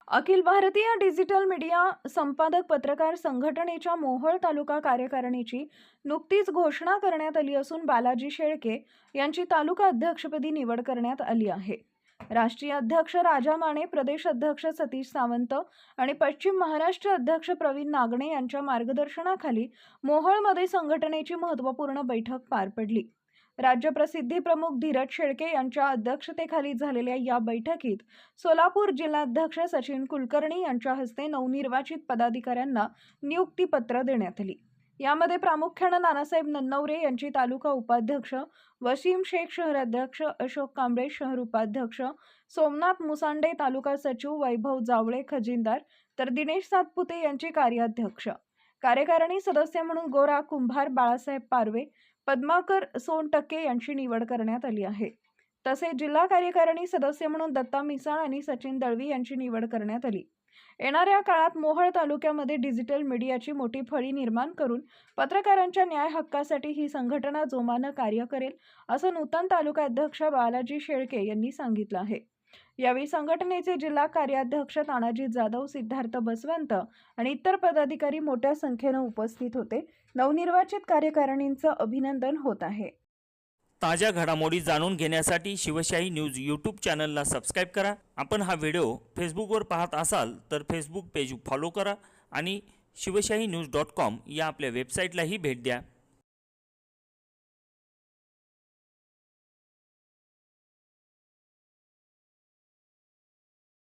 Akhil Bharatiya digital media संपादक पत्रकार संघटनेच्या मोहोळ तालुका कार्यकारिणीची नुकतीच घोषणा करण्यात आली असून बालाजी शेळके यांची तालुका अध्यक्षपदी निवड करण्यात आली आहे। राष्ट्रीय अध्यक्ष राजा माने, प्रदेश अध्यक्ष सतीश सावंत आणि पश्चिम महाराष्ट्र अध्यक्ष प्रवीण नागणे यांच्या मार्गदर्शनाखाली मोहोळमध्ये संघटनेची महत्त्वपूर्ण बैठक पार पडली। राज्य प्रसिद्धी प्रमुख धीरज शेळके यांच्या अध्यक्षतेखाली झालेल्या या बैठकीत सोलापूर जिल्हाध्यक्ष सचिन कुलकर्णी यांच्या हस्ते नवनिर्वाचित पदाधिकाऱ्यांना नियुक्तीपत्र देण्यात आली। यामध्ये प्रामुख्याने नानासाहेब नन्नवरे यांची तालुका उपाध्यक्ष, वसीम शेख शहराध्यक्ष, अशोक कांबळे शहर उपाध्यक्ष, सोमनाथ मुसांडे तालुका सचिव, वैभव जावळे खजिनदार, तर दिनेश सातपुते यांची कार्याध्यक्ष। कार्यकारिणी सदस्य म्हणून गोरा कुंभार, बाळासाहेब पारवे, पद्माकर सोनटक्के यांची निवड करण्यात आली आहे। तसेच जिल्हा कार्यकारिणी सदस्य म्हणून दत्ता मिसाळ आणि सचिन दळवी यांची निवड करण्यात आली। येणाऱ्या काळात मोहोळ तालुक्यामध्ये डिजिटल मीडियाची मोठी फळी निर्माण करून पत्रकारांच्या न्याय हक्कासाठी ही संघटना जोमानं कार्य करेल, असं नूतन तालुका अध्यक्ष बालाजी शेळके यांनी सांगितलं आहे। यावेळी संघटनेचे जिल्हा कार्याध्यक्ष तानाजी जाधव, सिद्धार्थ बसवंत आणि इतर पदाधिकारी मोठ्या संख्येने उपस्थित होते। नवनिर्वाचित कार्यकारिणींचं अभिनंदन होत आहे। ताज्या घडामोडी जाणून घेण्यासाठी शिवशाही न्यूज यूट्यूब चॅनलला सबस्क्राइब करा। आपण हा व्हिडिओ फेसबुकवर पाहत असाल तर फेसबुक पेज फॉलो करा आणि शिवशाही न्यूज.com या आपल्या वेबसाईटलाही भेट द्या।